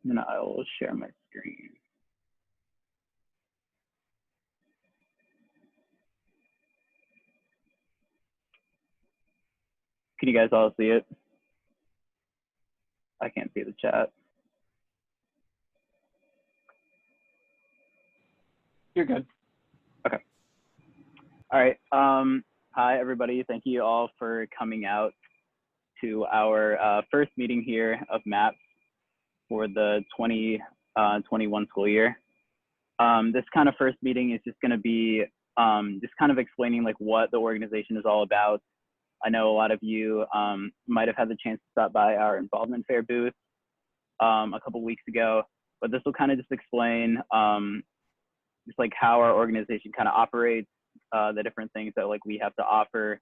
And I will share my screen. Can you guys all see it? I can't see the chat. You're good. Okay. All right. Hi, everybody. Thank you all for coming out to our first meeting here of MAPS for the 2021 school year. This kind of first meeting is just going to be just kind of explaining like what the organization is all about. I know a lot of you might have had the chance to stop by our involvement fair booth a couple weeks ago, but this will kind of just explain just like how our organization kind of operates, the different things that like we have to offer,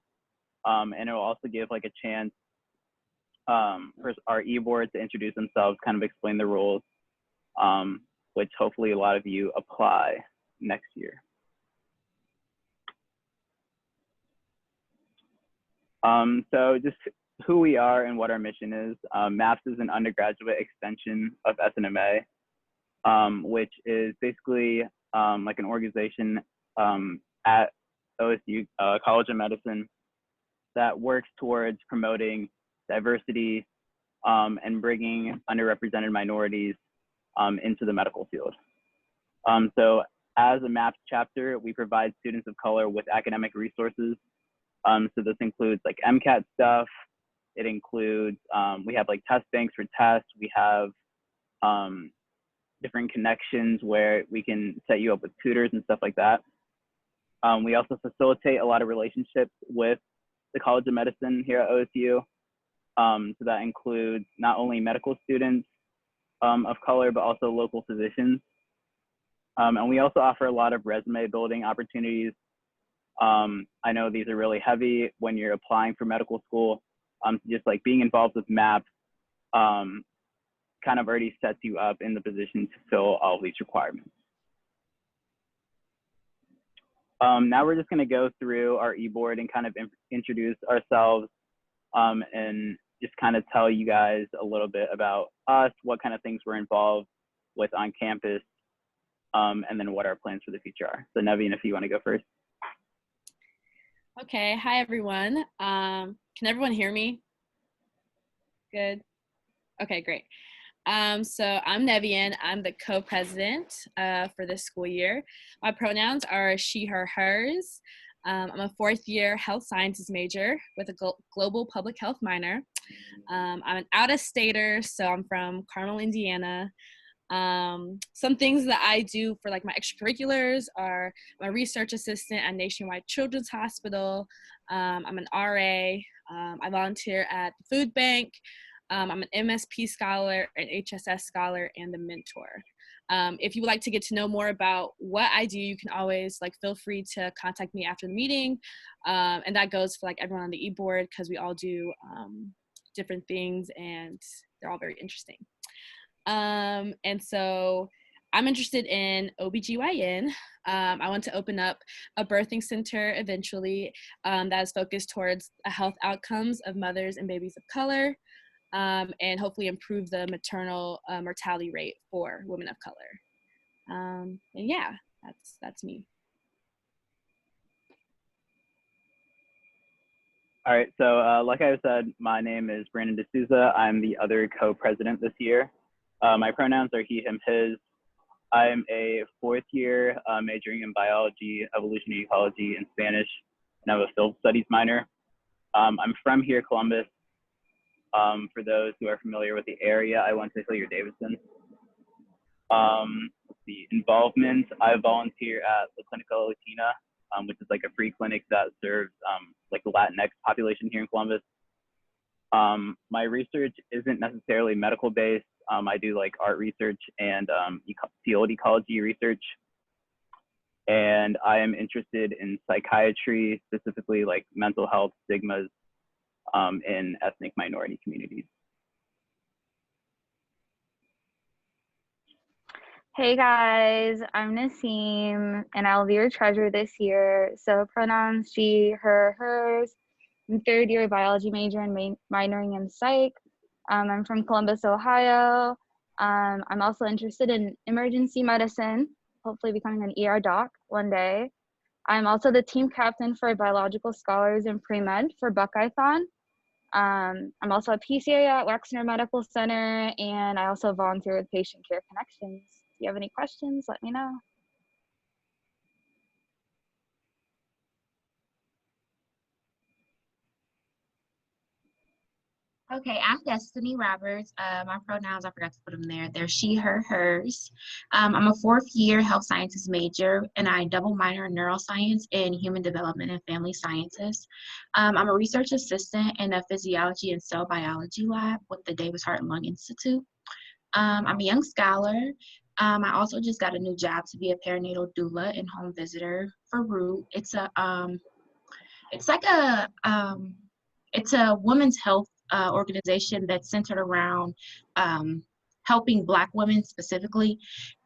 and it will also give like a chance for our e-board to introduce themselves, kind of explain the rules, which hopefully a lot of you apply next year. So just who we are and what our mission is. MAPS is an undergraduate extension of SNMA, which is basically like an organization at OSU College of Medicine that works towards promoting diversity and bringing underrepresented minorities into the medical field. So as a MAPS chapter, we provide students of color with academic resources. So this includes like MCAT stuff. It includes, we have like test banks for tests. We have different connections where we can set you up with tutors and stuff like that. We also facilitate a lot of relationships with the College of Medicine here at OSU. So that includes not only medical students of color, but also local physicians. And we also offer a lot of resume building opportunities. I know these are really heavy when you're applying for medical school. Just like being involved with MAPS kind of already sets you up in the position to fill all of these requirements. Now we're just going to go through our e-board and kind of introduce ourselves and just kind of tell you guys a little bit about us, what kind of things we're involved with on campus, and then what our plans for the future are. So Nevin, if you want to go first. Okay, hi everyone. Can everyone hear me? Good. Okay, great. So I'm Nevian. I'm the co-president for this school year. My pronouns are she, her, hers. I'm a fourth year health sciences major with a global public health minor. I'm an out-of-stater, so I'm from Carmel, Indiana. Some things that I do for like my extracurriculars are I'm a research assistant at Nationwide Children's Hospital. I'm an RA. I volunteer at the food bank. I'm an MSP scholar, an HSS scholar, and a mentor. If you would like to get to know more about what I do, you can always like feel free to contact me after the meeting. And that goes for like everyone on the e-board because we all do different things and they're all very interesting. And so I'm interested in OBGYN. I want to open up a birthing center eventually that is focused towards health outcomes of mothers and babies of color. And hopefully improve the maternal mortality rate for women of color. And yeah, that's me. All right, so like I said, my name is Brandon D'Souza. I'm the other co-president this year. My pronouns are he, him, his. I'm a fourth year majoring in biology, evolutionary ecology, and Spanish, and I have a field studies minor. I'm from here, Columbus. For those who are familiar with the area, I went to Hilliard-Davidson. The involvement, I volunteer at La Clinica Latina, which is like a free clinic that serves like the Latinx population here in Columbus. My research isn't necessarily medical based. I do like art research and field ecology research. And I am interested in psychiatry, specifically like mental health stigmas in ethnic minority communities. Hey guys, I'm Naseem and I'll be your treasurer this year. So pronouns she, her, hers. I'm third year biology major and minoring in psych. I'm from Columbus, Ohio. I'm also interested in emergency medicine, hopefully becoming an ER doc one day. I'm also the team captain for biological scholars in pre-med for Buckeye-thon. I'm also a PCA at Wexner Medical Center, and I also volunteer with Patient Care Connections. If you have any questions, let me know. Okay, I'm Destiny Roberts. My pronouns, I forgot to put them there. They're she, her, hers. I'm a fourth year health sciences major, and I double minor in neuroscience and human development and family sciences. I'm a research assistant in a physiology and cell biology lab with the Davis Heart and Lung Institute. I'm a young scholar. I also just got a new job to be a perinatal doula and home visitor for Root. It's like it's a women's health organization that's centered around helping Black women specifically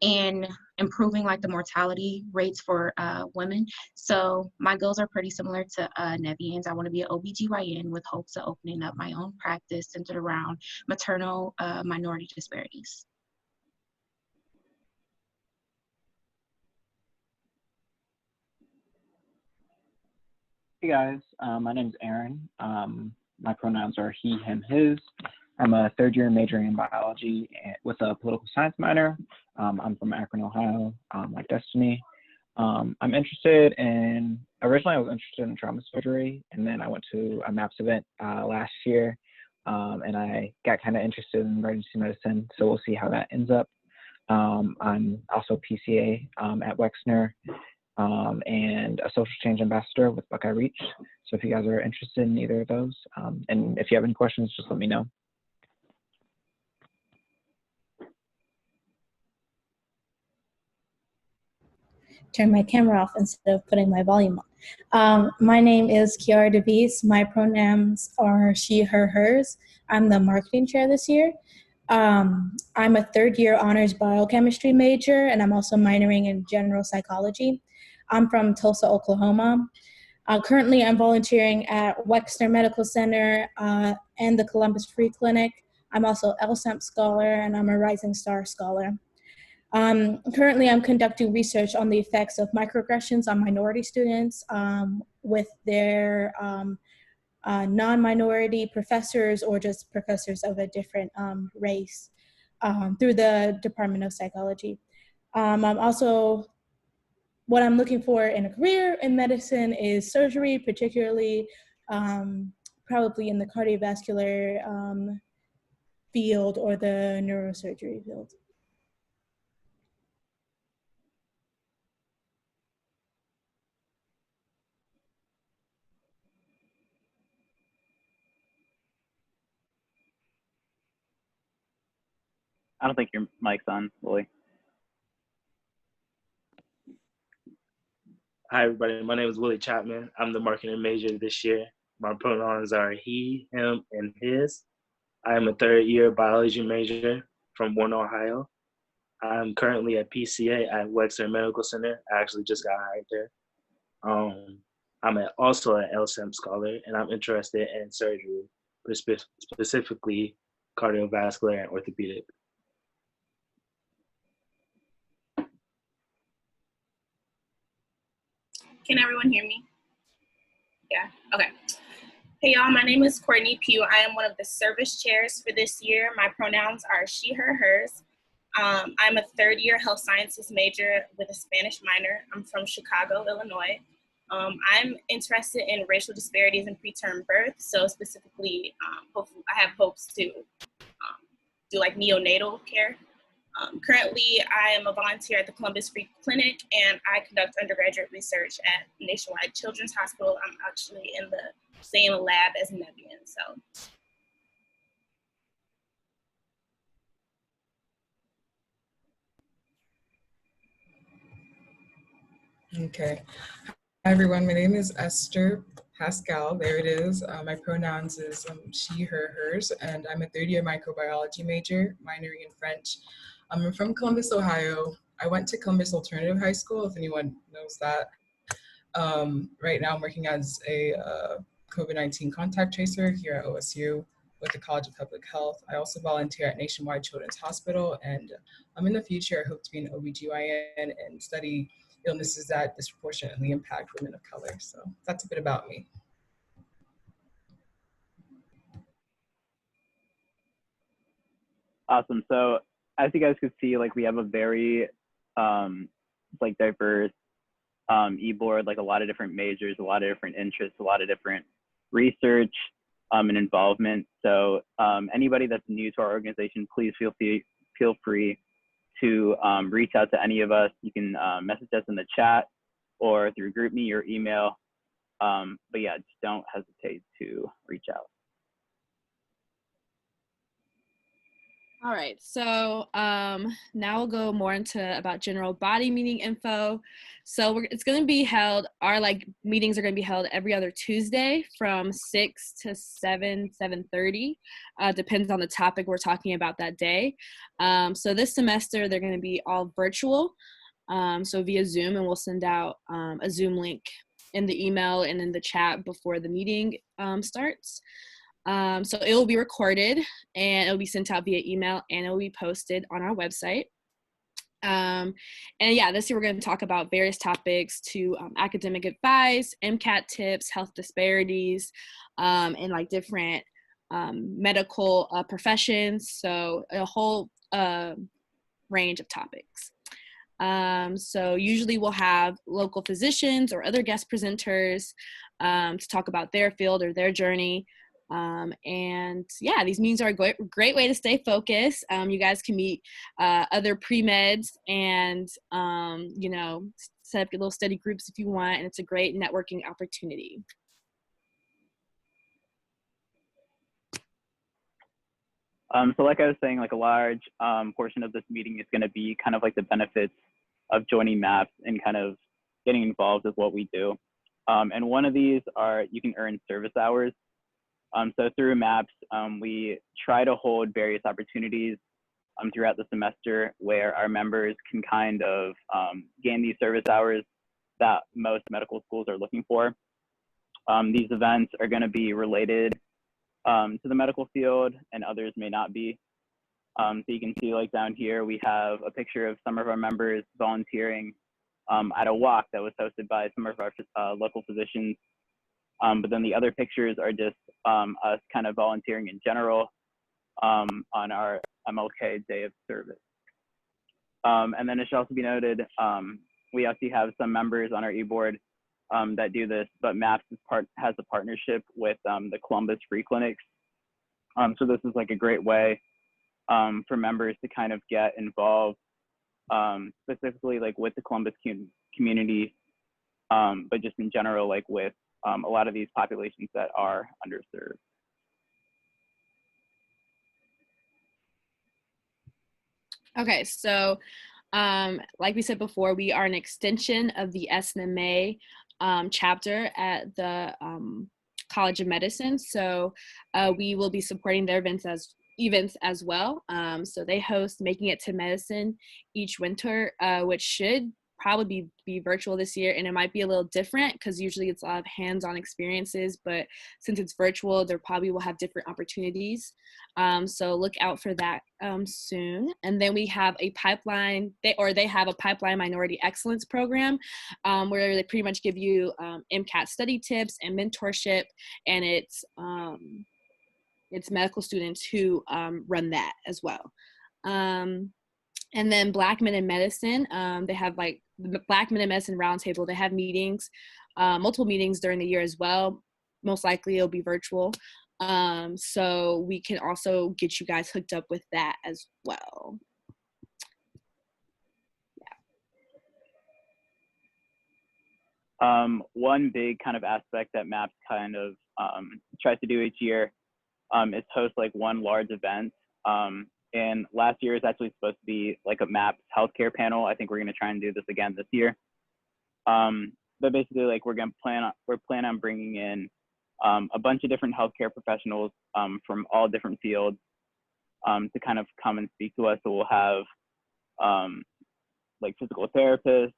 in improving like the mortality rates for women. So my goals are pretty similar to Nevian's. I want to be an OBGYN with hopes of opening up my own practice centered around maternal minority disparities. Hey guys, my name's Aaron. My pronouns are he, him, his. I'm a third year majoring in biology with a political science minor. I'm from Akron, Ohio, like Destiny. Originally I was interested in trauma surgery, and then I went to a MAPS event last year, and I got kind of interested in emergency medicine, so we'll see how that ends up. I'm also PCA at Wexner, and a social change ambassador with Buckeye Reach. So if you guys are interested in either of those, and if you have any questions, just let me know. Turn my camera off instead of putting my volume on. My name is Kiara DeVise. My pronouns are she, her, hers. I'm the marketing chair this year. I'm a third year honors biochemistry major, and I'm also minoring in general psychology. I'm from Tulsa, Oklahoma. Currently, I'm volunteering at Wexner Medical Center and the Columbus Free Clinic. I'm also LSAMP scholar, and I'm a Rising Star scholar. Currently, I'm conducting research on the effects of microaggressions on minority students with their non-minority professors or just professors of a different race through the Department of Psychology. What I'm looking for in a career in medicine is surgery, particularly probably in the cardiovascular field or the neurosurgery field. I don't think your mic's on, Lily. Hi, everybody. My name is Willie Chapman. I'm the marketing major this year. My pronouns are he, him, and his. I am a third year biology major from Warren, Ohio. I'm currently at PCA at Wexner Medical Center. I actually just got hired there. I'm also an LSAMP scholar, and I'm interested in surgery, specifically cardiovascular and orthopedic. Can everyone hear me? Yeah, okay. Hey y'all, my name is Courtney Pugh. I am one of the service chairs for this year. My pronouns are she, her, hers. I'm a third year health sciences major with a Spanish minor. I'm from Chicago, Illinois. I'm interested in racial disparities in preterm birth. So specifically, hopefully I have hopes to do like neonatal care. Currently, I am a volunteer at the Columbus Free Clinic, and I conduct undergraduate research at Nationwide Children's Hospital. I'm actually in the same lab as Nevian, so. Okay. Hi, everyone. My name is Esther Pascal. There it is. My pronouns is she, her, hers, and I'm a third year microbiology major, minoring in French. I'm from Columbus, Ohio. I went to Columbus Alternative High School, if anyone knows that. Right now I'm working as a COVID-19 contact tracer here at OSU. with the College of Public Health. I also volunteer at Nationwide Children's Hospital, and in the future, I hope to be an OBGYN and study illnesses that disproportionately impact women of color. So that's a bit about me. Awesome. So as you guys could see, like we have a very like diverse e-board, like a lot of different majors, a lot of different interests, a lot of different research and involvement. So anybody that's new to our organization, please feel free to reach out to any of us. You can message us in the chat or through GroupMe or email. But yeah, just don't hesitate to reach out. All right, so now we'll go more into about general body meeting info. So it's going to be held, our meetings are going to be held every other Tuesday from 6 to 7:30. Depends on the topic we're talking about that day. So this semester, they're going to be all virtual, so via Zoom, and we'll send out a Zoom link in the email and in the chat before the meeting starts. So it will be recorded and it'll be sent out via email and it will be posted on our website. And yeah, this year we're going to talk about various topics to academic advice, MCAT tips, health disparities, and like different medical professions. So a whole range of topics. So usually we'll have local physicians or other guest presenters to talk about their field or their journey. And yeah, these meetings are a great way to stay focused. You guys can meet other pre-meds and, you know, set up your little study groups if you want, and it's a great networking opportunity. So like I was saying, like a large portion of this meeting is going to be kind of like the benefits of joining MAPS and kind of getting involved with what we do. And one of these are you can earn service hours. So through MAPS, we try to hold various opportunities throughout the semester where our members can kind of gain these service hours that most medical schools are looking for. These events are going to be related to the medical field and others may not be. So you can see like down here, we have a picture of some of our members volunteering at a walk that was hosted by some of our local physicians. But then the other pictures are just us kind of volunteering in general on our MLK Day of Service. And then it should also be noted, we actually have some members on our e-board that do this, but MAPS has a partnership with the Columbus Free Clinics. So this is like a great way for members to kind of get involved, specifically like with the Columbus community, but just in general, like with a lot of these populations that are underserved. Okay, so like we said before, we are an extension of the SNMA chapter at the College of Medicine. So we will be supporting their events as well. So they host Making It to Medicine each winter, which should probably be virtual this year, and it might be a little different because usually it's a lot of hands-on experiences, but since it's virtual, there probably will have different opportunities. So look out for that soon. And then we have a pipeline, they have a pipeline minority excellence program where they pretty much give you MCAT study tips and mentorship, and it's medical students who run that as well. And then Black Men in Medicine, they have like the Black Men in Medicine Roundtable. They have meetings, multiple meetings during the year as well. Most likely it'll be virtual. So we can also get you guys hooked up with that as well. Yeah. One big kind of aspect that MAPS kind of tries to do each year is host like one large event. And last year is actually supposed to be like a MAPS healthcare panel. I think we're going to try and do this again this year. But basically, like we're planning on bringing in a bunch of different healthcare professionals from all different fields to kind of come and speak to us. So we'll have like physical therapists,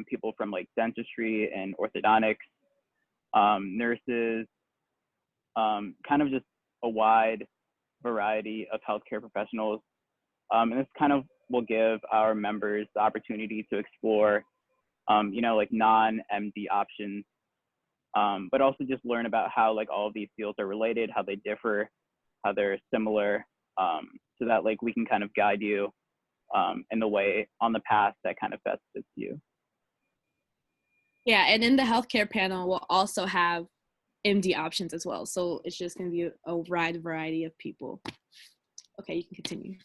people from like dentistry and orthodontics, nurses, kind of just a wide variety of healthcare professionals. And this kind of will give our members the opportunity to explore, like non-MD options, but also just learn about how like all of these fields are related, how they differ, how they're similar, so that like we can kind of guide you in the way on the path that kind of best fits you. Yeah, and in the healthcare panel, we'll also have MD options as well. So it's just going to be a wide variety of people. Okay, you can continue.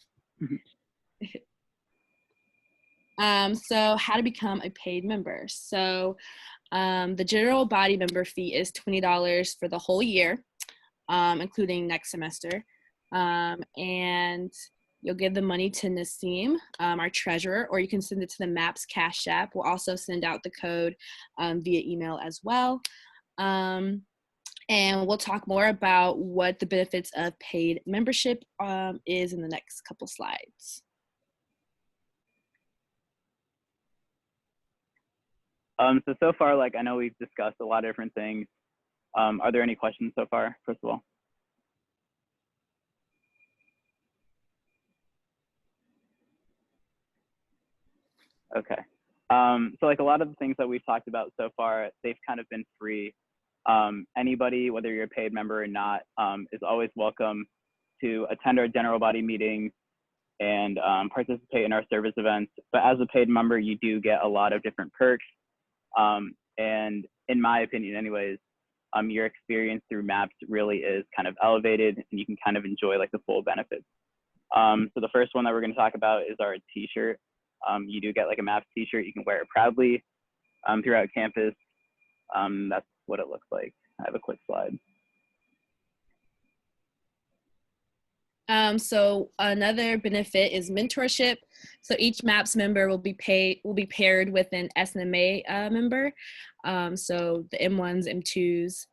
So how to become a paid member. So the general body member fee is $20 for the whole year, including next semester. And you'll give the money to Nasim, our treasurer, or you can send it to the MAPS Cash App. We'll also send out the code via email as well. And we'll talk more about what the benefits of paid membership is in the next couple slides. So far, like I know we've discussed a lot of different things. Are there any questions so far, first of all? Okay. So like a lot of the things that we've talked about so far, they've kind of been free. Anybody, whether you're a paid member or not, is always welcome to attend our general body meetings and participate in our service events. But as a paid member, you do get a lot of different perks. And in my opinion anyways, your experience through MAPS really is kind of elevated and you can kind of enjoy like the full benefits. So the first one that we're going to talk about is our t-shirt. You do get like a MAPS t-shirt. You can wear it proudly throughout campus. That's what it looks like. I have a quick slide. So another benefit is mentorship. So each MAPS member will be paired with an SNMA member. So the M1s, M2s,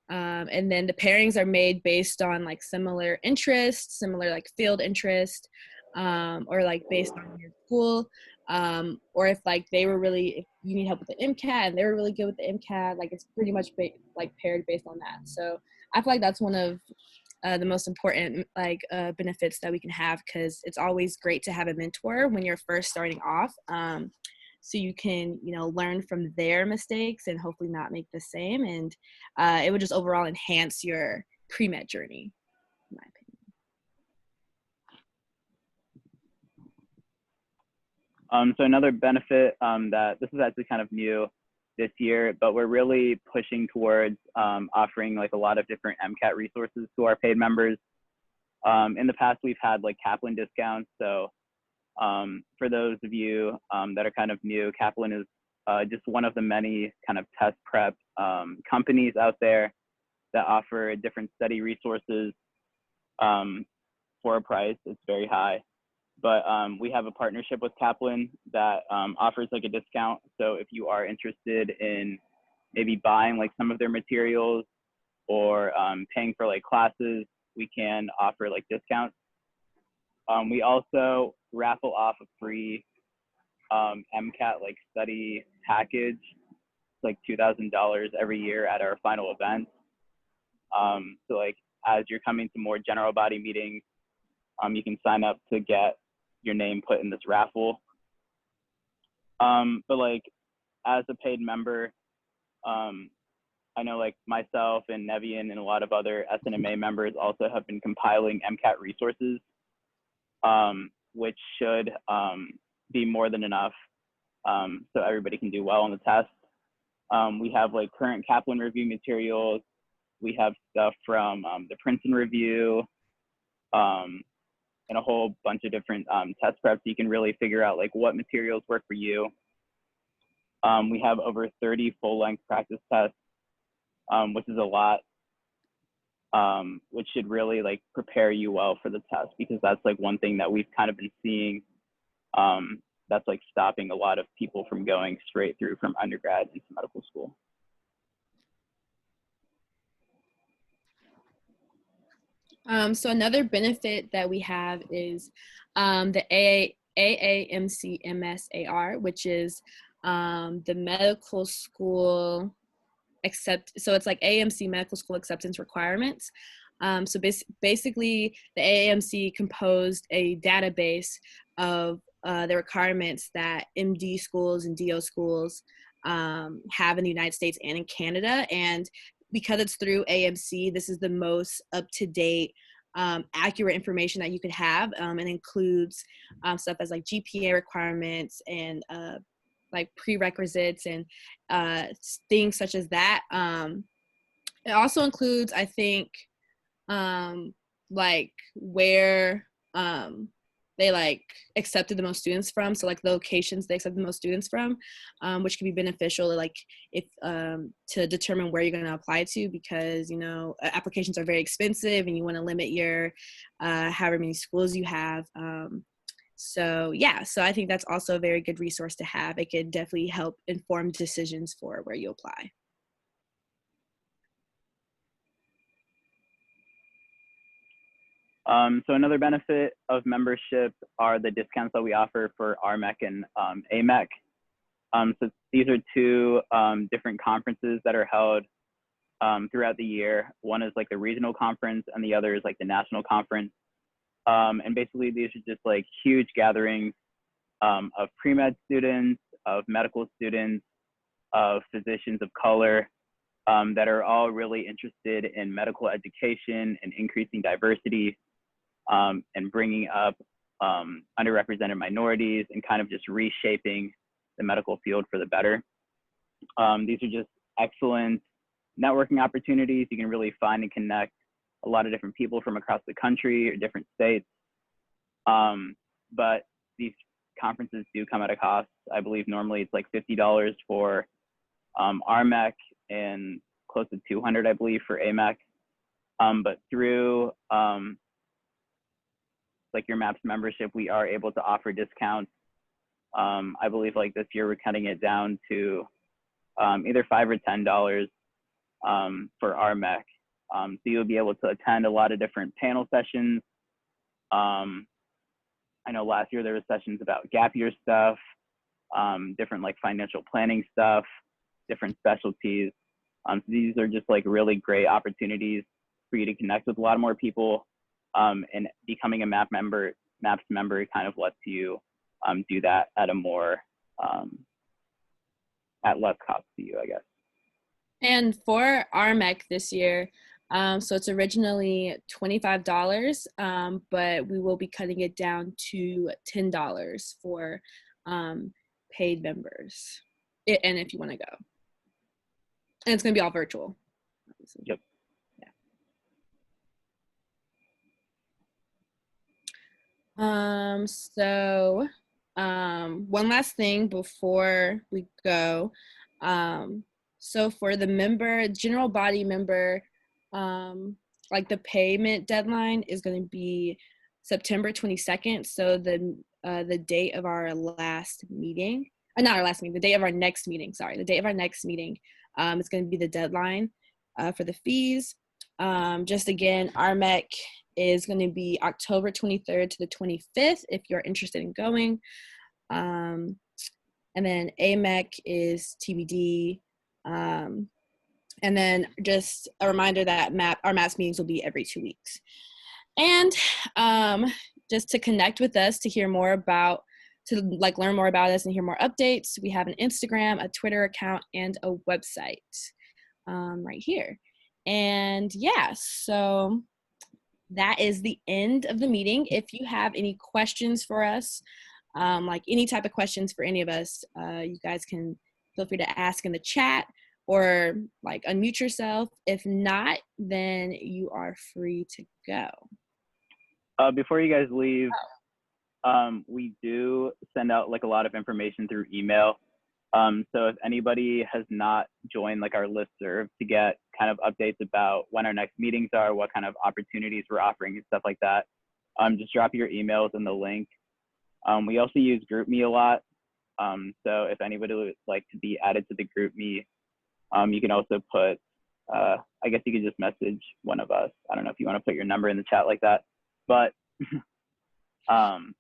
and then the pairings are made based on like similar interests, similar like field interest, or like based on your school, or if like if you need help with the MCAT and they were really good with the MCAT, like it's pretty much like paired based on that. So I feel like that's one of the most important benefits that we can have, because it's always great to have a mentor when you're first starting off, so you can learn from their mistakes and hopefully not make the same, and it would just overall enhance your pre-med journey, in my opinion. So another benefit that this is actually kind of new this year, but we're really pushing towards offering like a lot of different MCAT resources to our paid members. In the past, we've had like Kaplan discounts. So for those of you that are kind of new, Kaplan is just one of the many kind of test prep companies out there that offer different study resources for a price. It's very high. But we have a partnership with Kaplan that offers like a discount. So if you are interested in maybe buying like some of their materials or paying for like classes, we can offer like discounts. We also raffle off a free MCAT like study package, like $2,000 every year at our final event. So like as you're coming to more general body meetings, you can sign up to get your name put in this raffle. But like as a paid member, I know like myself and Nevian and a lot of other SNMA members also have been compiling MCAT resources, which should be more than enough so everybody can do well on the test. We have like current Kaplan review materials. We have stuff from the Princeton review, and a whole bunch of different test preps. You can really figure out like what materials work for you. We have over 30 full-length practice tests, which is a lot, which should really like prepare you well for the test, because that's like one thing that we've kind of been seeing that's like stopping a lot of people from going straight through from undergrad into medical school. So another benefit that we have is the AAMC MSAR, which is the medical school so it's like AMC medical school acceptance requirements. So basically, the AAMC composed a database of the requirements that MD schools and DO schools have in the United States and in Canada. And because it's through AAMC, this is the most up-to-date, accurate information that you could have. It includes stuff as like GPA requirements and like prerequisites and things such as that. It also includes, I think, like where they like accepted the most students from. So like the locations they accept the most students from, which can be beneficial, like if to determine where you're going to apply to, because you know applications are very expensive and you want to limit your however many schools you have. So yeah, so I think that's also a very good resource to have. It could definitely help inform decisions for where you apply. So another benefit of membership are the discounts that we offer for RMEC and AMEC. So these are two different conferences that are held throughout the year. One is like the regional conference and the other is like the national conference. And basically these are just like huge gatherings of pre-med students, of medical students, of physicians of color that are all really interested in medical education and increasing diversity and bringing up underrepresented minorities and kind of just reshaping the medical field for the better. These are just excellent networking opportunities. You can really find and connect a lot of different people from across the country or different states. But these conferences do come at a cost. I believe normally it's like $50 for RMEC and close to $200, I believe, for AMEC. But through like your MAPS membership, we are able to offer discounts. I believe like this year we're cutting it down to either $5 or $10 for RMEC. So you'll be able to attend a lot of different panel sessions. I know last year there were sessions about gap year stuff, different like financial planning stuff, different specialties. So these are just like really great opportunities for you to connect with a lot more people, and becoming a MAPS member kind of lets you do that at a more, at less cost to you, I guess. And for RMEC this year, so it's originally $25, but we will be cutting it down to $10 for paid members, and if you want to go. And it's going to be all virtual. Obviously. Yep. Yeah. So one last thing before we go. So for the general body member, like the payment deadline is going to be September 22nd. So the date of our last meeting, not our last meeting, the date of our next meeting, sorry, the date of our next meeting is going to be the deadline for the fees. Just again, RMEC is going to be October 23rd to the 25th if you're interested in going. And then AMEC is TBD. And then just a reminder that our MAPS meetings will be every 2 weeks. And just to connect with us, to hear more about, to like learn more about us and hear more updates, we have an Instagram, a Twitter account, and a website right here. And yeah, so that is the end of the meeting. If you have any questions for us, like any type of questions for any of us, you guys can feel free to ask in the chat or like unmute yourself. If not, then you are free to go. Before you guys leave, we do send out like a lot of information through email. So if anybody has not joined like our listserv to get kind of updates about when our next meetings are, what kind of opportunities we're offering and stuff like that, just drop your emails in the link. We also use GroupMe a lot. So if anybody would like to be added to the GroupMe, you can also put, I guess you could just message one of us. I don't know if you want to put your number in the chat like that, but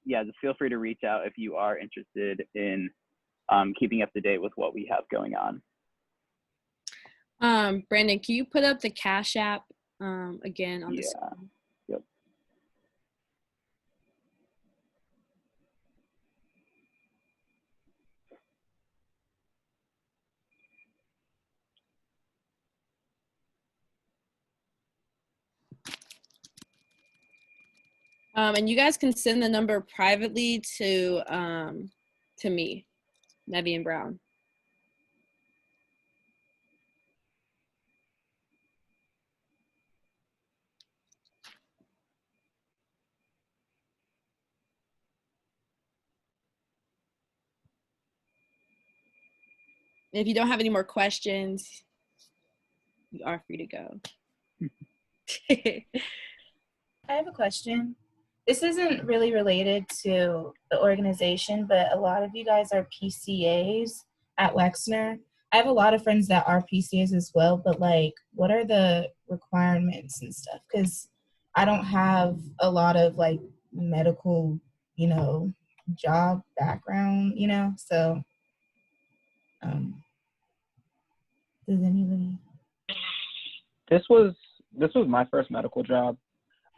yeah, just feel free to reach out if you are interested in keeping up to date with what we have going on. Brandon, can you put up the Cash App again on the Yeah. screen. Yep. And you guys can send the number privately to me, Nevian Brown. If you don't have any more questions, you are free to go. I have a question. This isn't really related to the organization, but a lot of you guys are PCAs at Wexner. I have a lot of friends that are PCAs as well, but like, what are the requirements and stuff? Because I don't have a lot of like medical, job background, so does anybody? This was my first medical job.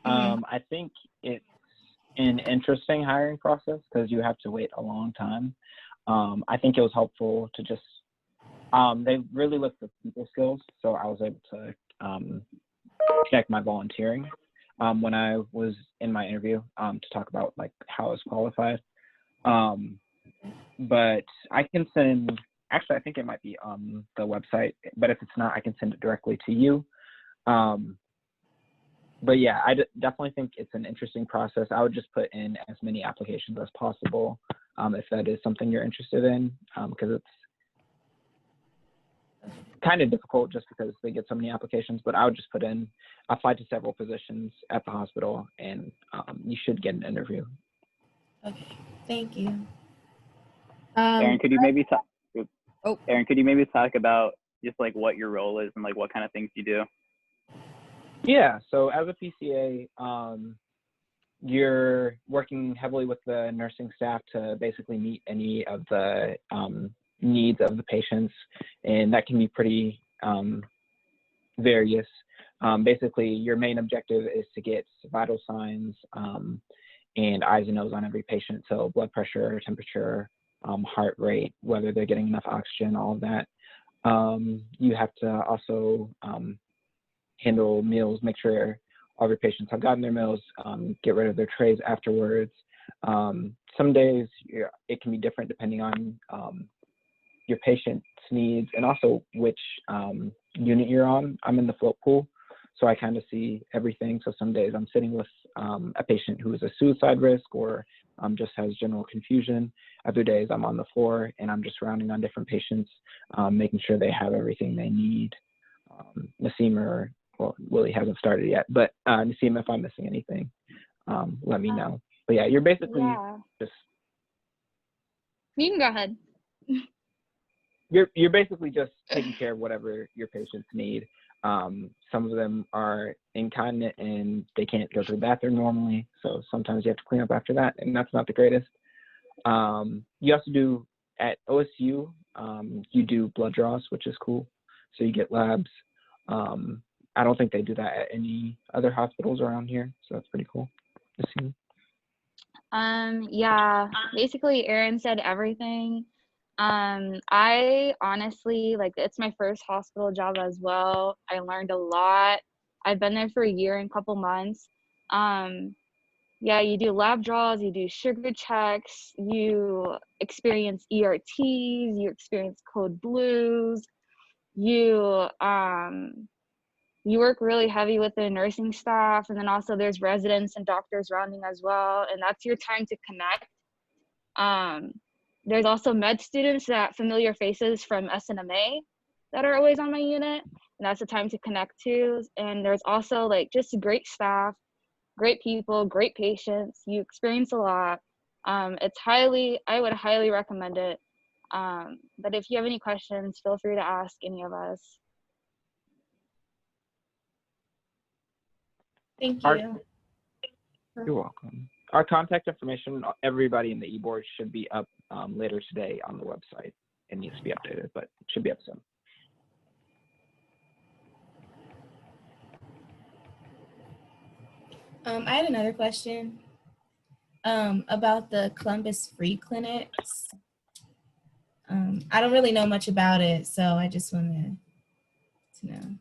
I think it's an interesting hiring process because you have to wait a long time. I think it was helpful to just they really looked at people skills, so I was able to check my volunteering when I was in my interview to talk about like how I was qualified. But I can send. Actually, I think it might be on the website, but if it's not, I can send it directly to you. But yeah, I definitely think it's an interesting process. I would just put in as many applications as possible if that is something you're interested in, because it's kind of difficult just because they get so many applications. But I would just apply to several positions at the hospital, and you should get an interview. Okay, thank you. Aaron, could you maybe talk? Oh. Aaron, could you maybe talk about just like what your role is and like what kind of things you do? Yeah, so as a PCA, you're working heavily with the nursing staff to basically meet any of the needs of the patients, and that can be pretty various. Basically, your main objective is to get vital signs and eyes and nose on every patient, so blood pressure, temperature, heart rate, whether they're getting enough oxygen, all of that. You have to also handle meals, make sure all your patients have gotten their meals, get rid of their trays afterwards. Some days it can be different depending on your patient's needs and also which unit you're on. I'm in the float pool, so I kind of see everything. So some days I'm sitting with a patient who is a suicide risk or just has general confusion. Other days I'm on the floor and I'm just rounding on different patients, making sure they have everything they need. Naseem Willie hasn't started yet, but Naseem, if I'm missing anything, let me know. But yeah, you're basically just. You can go ahead. You're basically just taking care of whatever your patients need. Some of them are incontinent and they can't go to the bathroom normally, so sometimes you have to clean up after that, and that's not the greatest. You also do at OSU, you do blood draws, which is cool. So you get labs. I don't think they do that at any other hospitals around here, so that's pretty cool to see. Yeah, basically Aaron said everything. I honestly, like, it's my first hospital job as well. I learned a lot. I've been there for a year and a couple months. Yeah, you do lab draws, you do sugar checks, you experience ERTs, you experience code blues, you work really heavy with the nursing staff, and then also there's residents and doctors rounding as well, and that's your time to connect. There's also med students, that familiar faces from SNMA that are always on my unit, and that's the time to connect to. And there's also like just great staff, great people, great patients. You experience a lot. I would highly recommend it. But if you have any questions, feel free to ask any of us. Thank you. You're welcome. Our contact information, everybody in the e-board should be up later today on the website. It needs to be updated, but it should be up soon. I had another question about the Columbus Free Clinics. I don't really know much about it, so I just wanted to know.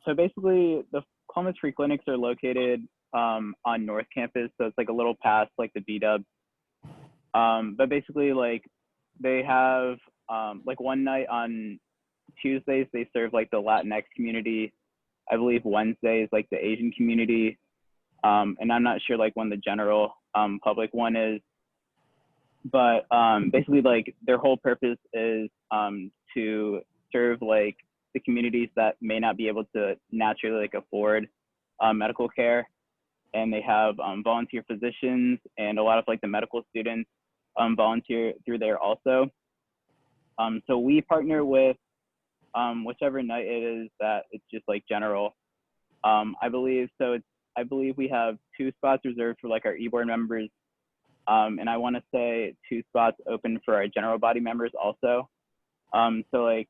So basically, the Columbus Free Clinics are located on North Campus, so it's like a little past like the B-Dub. But basically, like they have like one night on Tuesdays they serve like the Latinx community. I believe Wednesday is like the Asian community, and I'm not sure like when the general public one is. But basically, like their whole purpose is to serve like the communities that may not be able to naturally like afford medical care, and they have volunteer physicians and a lot of like the medical students volunteer through there also. So we partner with whichever night it is that it's just like general. I believe so. I believe we have 2 spots reserved for like our e-board members, and I want to say 2 spots open for our general body members also. So like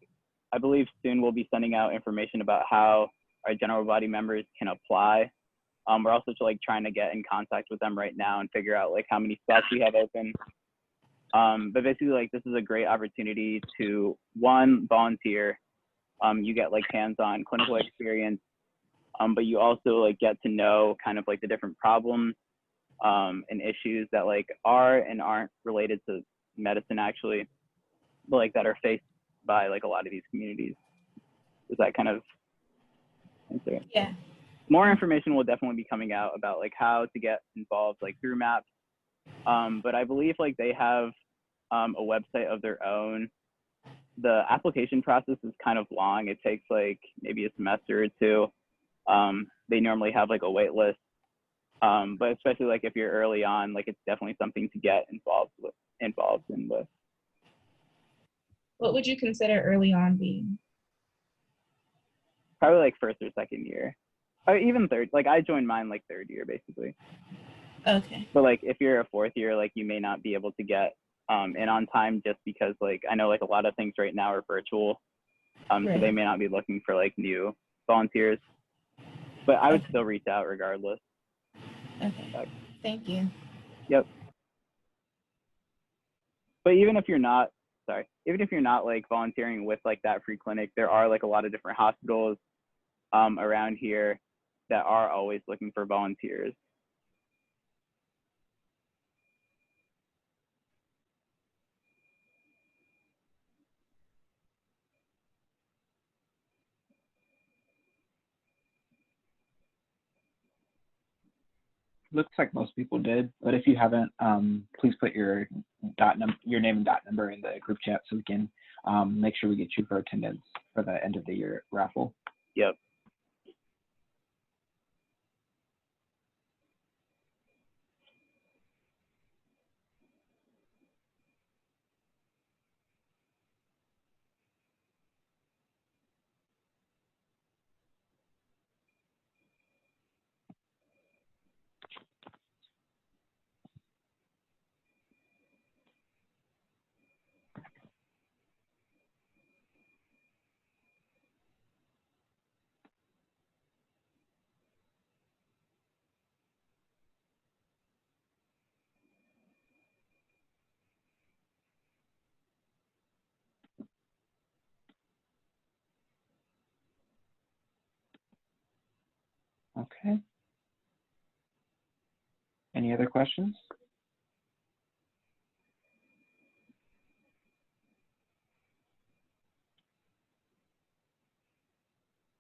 I believe soon we'll be sending out information about how our general body members can apply. We're also like trying to get in contact with them right now and figure out like how many spots we have open. But basically, like this is a great opportunity to, one, volunteer. You get like hands-on clinical experience, but you also like get to know kind of like the different problems and issues that like are and aren't related to medicine actually, but like that are faced by like a lot of these communities. Does that kind of answer? Yeah. More information will definitely be coming out about like how to get involved like through MAPS. But I believe like they have a website of their own. The application process is kind of long. It takes like maybe a semester or 2. They normally have like a wait list. But especially like if you're early on, like it's definitely something to get involved in with. What would you consider early on being? Probably like 1st or 2nd year, or even 3rd. Like I joined mine like 3rd year basically. Okay. But like if you're a 4th year, like you may not be able to get in on time just because like I know like a lot of things right now are virtual. So they may not be looking for like new volunteers. But I would still reach out regardless. Okay. Thank you. Yep. But even if you're not like volunteering with like that free clinic, there are like a lot of different hospitals around here that are always looking for volunteers. Looks like most people did, but if you haven't, please put your name and dot number in the group chat so we can make sure we get you for attendance for the end of the year raffle. Yep. Okay. Any other questions?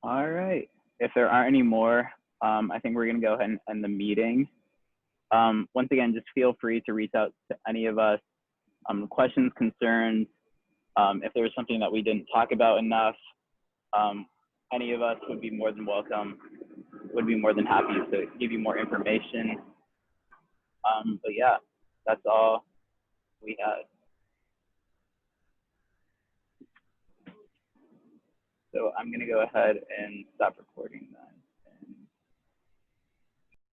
All right. If there aren't any more, I think we're going to go ahead and end the meeting. Once again, just feel free to reach out to any of us. Questions, concerns, if there was something that we didn't talk about enough, any of us would be more than welcome, would be more than happy to give you more information. But yeah, that's all we had. So I'm going to go ahead and stop recording that.